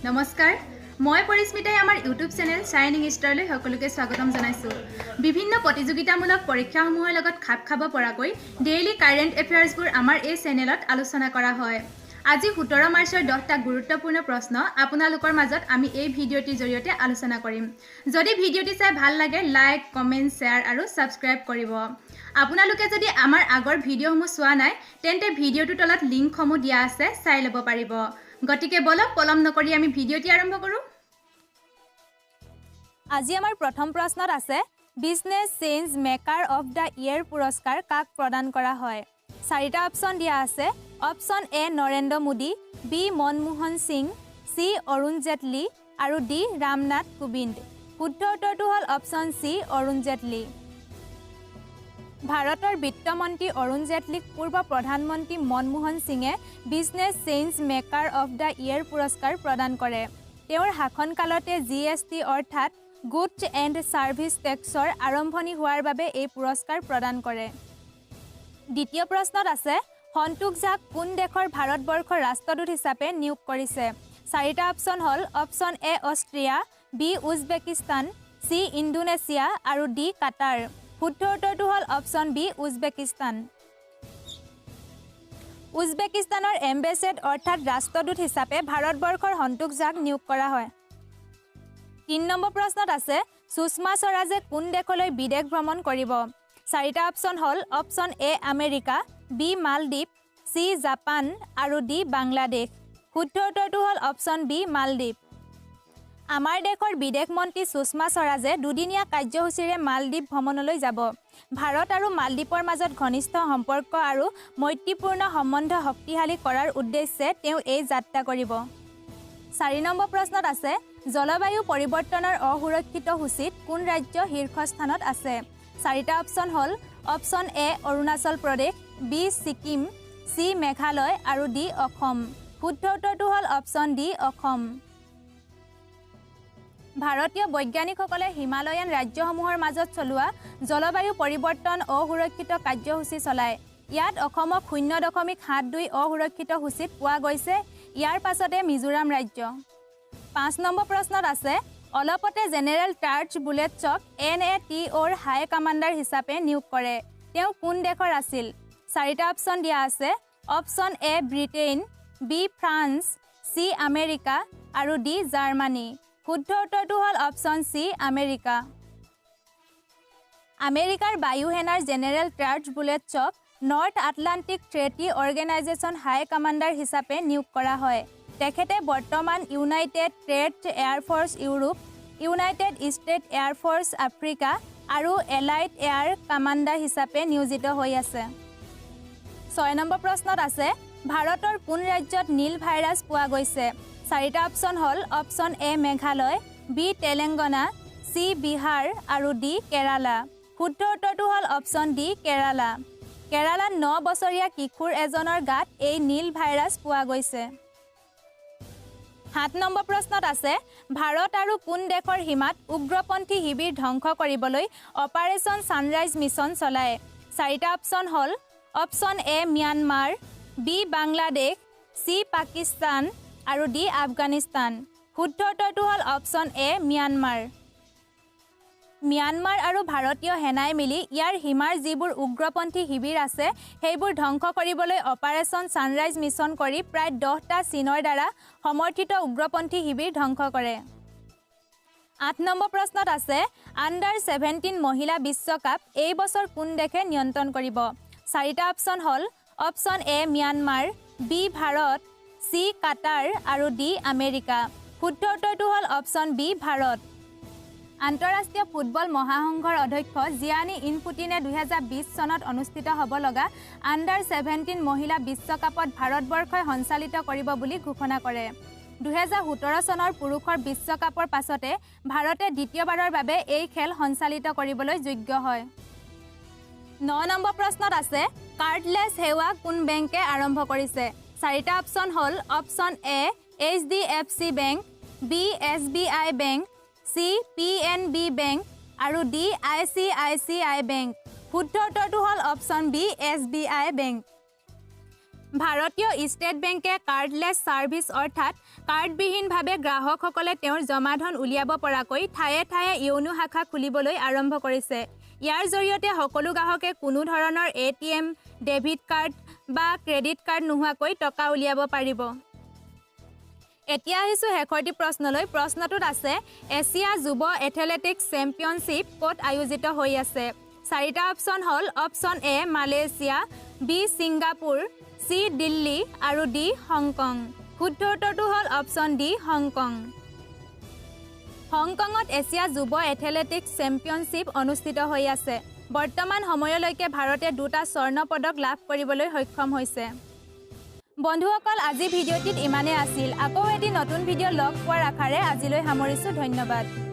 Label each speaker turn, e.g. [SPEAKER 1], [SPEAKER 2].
[SPEAKER 1] নমস্কাৰ মই পৰিস্মিতাই আমাৰ ইউটিউব চেনেল শাইনিং ষ্টাৰলৈ সকলোকে স্বাগতম জনাইছো বিভিন্ন প্ৰতিযোগিতামূলক পৰীক্ষাসমূহৰ লগত খাপ খাব পৰাকৈ ডেইলি কাৰেণ্ট এফেয়াৰ্সবোৰ আমাৰ এই চেনেলত আলোচনা কৰা হয় আজি 17 মাৰ্চৰ 10টা গুৰুত্বপূৰ্ণ প্ৰশ্ন আপোনালোকৰ মাজত আমি এই ভিডিঅ'টিৰ জৰিয়তে আলোচনা কৰিম যদি ভিডিঅ'টি চাই ভাল লাগে লাইক কমেন্ট শেয়াৰ আৰু সাবস্ক্ৰাইব কৰিব আপোনালোকে যদি আমাৰ আগৰ ভিডিঅ'সমূহ চোৱা নাই তেন্তে ভিডিঅ'টোৰ তলত লিংকসমূহ দিয়া আছে চাই ল'ব পাৰিব গতিকে বলক পলম নকৰি আমি ভিডিঅ'টি আৰম্ভ কৰো
[SPEAKER 2] আজি আমাৰ প্ৰথম প্ৰশ্নত আছে business change maker of the year পুৰস্কাৰ কাক প্ৰদান কৰা হয় চাৰিটা অপচন দিয়া আছে অপচন এ নৰেন্দ্ৰ মোদী বি মনমোহন সিং সি অৰুণ জেটলি আৰু ডি ৰামনাথ কোবিন্দ শুদ্ধ উত্তৰটো হ'ল অপচন সি অৰুণ জেটলি ভাৰতৰ বিত্তমন্ত্ৰী অৰুণ জেটলিক পূৰ্ব প্ৰধানমন্ত্ৰী মনমোহন সিঙে business change maker of the year পুৰস্কাৰ প্ৰদান কৰে তেওঁৰ শাসনকালতে জিএছটি অৰ্থাৎ গুডছ এণ্ড ছাৰ্ভিচ টেক্সৰ আৰম্ভণি হোৱাৰ বাবে এই পুৰস্কাৰ প্ৰদান কৰে দ্বিতীয় প্ৰশ্নত আছে সন্তোষ ঝাক কোন দেশৰ ভাৰতবৰ্ষৰ ৰাষ্ট্ৰদূত হিচাপে নিয়োগ কৰিছে চাৰিটা অপচন হ'ল option A Austria B Uzbekistan C Indonesia আৰু ডি কাটাৰ শুদ্ধ উত্তৰটো হ'ল অপচন বি উজবেকিস্তান উজবেকিস্তানৰ এম্বেছেড অৰ্থাৎ ৰাষ্ট্ৰদূত হিচাপে ভাৰতবৰ্ষৰ সন্তোষ ঝাক নিয়োগ কৰা হয় 3 নম্বৰ প্ৰশ্নত আছে সুষমা স্বৰাজে কোন দেশলৈ বিদেশ ভ্ৰমণ কৰিব চাৰিটা অপচন হ'ল অপচন এ আমেৰিকা বি মালদ্বীপ চি জাপান আৰু ডি বাংলাদেশ শুদ্ধ উত্তৰটো হ'ল অপচন বি মালদ্বীপ আমাৰ দেশৰ বিদেশ মন্ত্ৰী সুষমা স্বৰাজে দুদিনীয়া কাৰ্যসূচীৰে মালদ্বীপ ভ্ৰমণলৈ যাব ভাৰত আৰু মালদ্বীপৰ মাজত ঘনিষ্ঠ সম্পৰ্ক আৰু মৈত্ৰীপূৰ্ণ সম্বন্ধ শক্তিশালী কৰাৰ উদ্দেশ্যে তেওঁ এই যাত্ৰা কৰিব 4 নম্বৰ প্ৰশ্নত আছে জলবায়ু পৰিৱৰ্তনৰ অসুৰক্ষিত সূচীত কোন ৰাজ্য শীৰ্ষস্থানত আছে চাৰিটা অপচন হ'ল অপচন এ অৰুণাচল প্ৰদেশ বি ছিকিম চি মেঘালয় আৰু ডি অসম শুদ্ধ উত্তৰটো হ'ল অপচন ডি অসম ভাৰতীয় বৈজ্ঞানিকসকলে হিমালয়ান ৰাজ্যসমূহৰ মাজত চলোৱা জলবায়ু পৰিৱৰ্তন অসুৰক্ষিত কাৰ্যসূচী চলায় ইয়াত অসমক 0.72 অসুৰক্ষিত সূচীত পোৱা গৈছে ইয়াৰ পাছতে মিজোৰাম ৰাজ্য 5 নম্বৰ প্ৰশ্নত আছে অলপতে জেনেৰেল টাৰ্চ বুলেটছক NATOৰ হাই কমাণ্ডাৰ হিচাপে নিয়োগ কৰে তেওঁ কোন দেশৰ আছিল চাৰিটা অপচন দিয়া আছে option A Britain B France C America আৰু ডি জাৰ্মানী শুদ্ধ উত্তৰটো হ'ল অপচন চি আমেৰিকা আমেৰিকাৰ বায়ু সেনাৰ জেনেৰেল টাৰ্চ বুলেটছক North Atlantic Treaty Organisation high commander হিচাপে নিয়োগ কৰা হয় তেখেতে বৰ্তমান United States Air Force Europe United States Air Force Africa আৰু এলাইড এয়াৰ কমাণ্ডাৰ হিচাপে নিয়োজিত হৈ আছে 6 নম্বৰ প্ৰশ্নত আছে ভাৰতৰ কোন ৰাজ্যত নীল ভাইৰাছ পোৱা গৈছে চাৰিটা অপচন হ'ল অপচন এ মেঘালয় বি তেলেংগানা চি বিহাৰ আৰু ডি কেৰালা শুদ্ধ উত্তৰটো হ'ল অপচন ডি কেৰালা কেৰালাত 9 বছৰীয়া কিশোৰ এজনৰ গাত এই নীল ভাইৰাছ পোৱা গৈছে 7 নম্বৰ প্ৰশ্নত আছে ভাৰত আৰু কোন দেশৰ সীমাত উগ্ৰপন্থী শিবিৰ ধ্বংস কৰিবলৈ অপাৰেশ্যন ছানৰাইজ মিছন চলায় চাৰিটা অপচন হ'ল option A Myanmar B Bangladesh C Pakistan আৰু ডি আফগানিস্তান শুদ্ধ উত্তৰটো হ'ল অপচন এ ম্যানমাৰ ম্যানমাৰ আৰু ভাৰতীয় সেনাই মিলি ইয়াৰ সীমাৰ যিবোৰ উগ্ৰপন্থী শিবিৰ আছে সেইবোৰ ধ্বংস কৰিবলৈ অপাৰেশ্যন ছানৰাইজ মিছন কৰি প্ৰায় 10টা চীনৰ দ্বাৰা সমৰ্থিত উগ্ৰপন্থী শিবিৰ ধ্বংস কৰে 8 নম্বৰ প্ৰশ্নত আছে আণ্ডাৰ 17 মহিলা বিশ্বকাপ এই বছৰ কোন দেশে নিয়ন্ত্ৰণ কৰিব চাৰিটা অপচন হ'ল option A Myanmar B Bharat C কাটাৰ আৰু ডি আমেৰিকা শুদ্ধ উত্তৰটো হ'ল অপচন বি ভাৰত আন্তঃৰাষ্ট্ৰীয় ফুটবল মহাসংঘৰ অধ্যক্ষ জিয়ানি ইনফুটিনে 2020 চনত অনুষ্ঠিত হ'ব লগা আণ্ডাৰ 17 মহিলা বিশ্বকাপত ভাৰতবৰ্ষই সঞ্চালিত কৰিব বুলি ঘোষণা কৰে 2017 চনৰ পুৰুষৰ বিশ্বকাপৰ পাছতে ভাৰতে দ্বিতীয়বাৰৰ বাবে এই খেল সঞ্চালিত কৰিবলৈ যোগ্য হয় 9 নম্বৰ প্ৰশ্নত আছে কাৰ্ডলেছ সেৱা কোন বেংকে আৰম্ভ কৰিছে চাৰিটা অপচন হ'ল option A HDFC bank B SBI bank C PNB bank আৰু ডি ICICI বেংক শুদ্ধ উত্তৰটো হ'ল অপচন বি SBI বেংক ভাৰতীয় ষ্টেট বেংকে কাৰ্ডলেছ ছাৰ্ভিচ অৰ্থাৎ কাৰ্ডবিহীনভাৱে গ্ৰাহকসকলে তেওঁৰ জমা ধন উলিয়াব পৰাকৈ ঠায়ে ঠায়ে য়োনো শাখা খুলিবলৈ আৰম্ভ কৰিছে। ইয়াৰ জৰিয়তে সকলো গ্ৰাহকে কোনো ধৰণৰ ATM, ডেবিট কাৰ্ড বা ক্ৰেডিট কাৰ্ড নোহোৱাকৈ টকা উলিয়াব পাৰিব। এতিয়া আহিছোঁ শেষৰটি প্ৰশ্নলৈ। প্ৰশ্নটোত আছে এছিয়া যুৱ এথলেটিক্স চেম্পিয়নশ্বিপ ক'ত আয়োজিত হৈ আছে? চাৰিটা অপশ্যন হ'ল option A Malaysia, B Singapore, C Delhi আৰু ডি হংকং। শুদ্ধ উত্তৰটো হ'ল অপশ্যন ডি হংকং। হংকঙত এছিয়া যুৱ এথলেটিক্স চেম্পিয়নশ্বিপ অনুষ্ঠিত হৈ আছে। বৰ্তমান সময়লৈকে ভাৰতে 2টা স্বৰ্ণ পদক লাভ কৰিবলৈ সক্ষম হৈছে। বন্ধুসকল, আজি ভিডিঅ'টিত ইমানেই আছিল। আকৌ এটি নতুন ভিডিঅ' লগ পোৱাৰ আশাৰে আজিলৈ সামৰিছোঁ। ধন্যবাদ।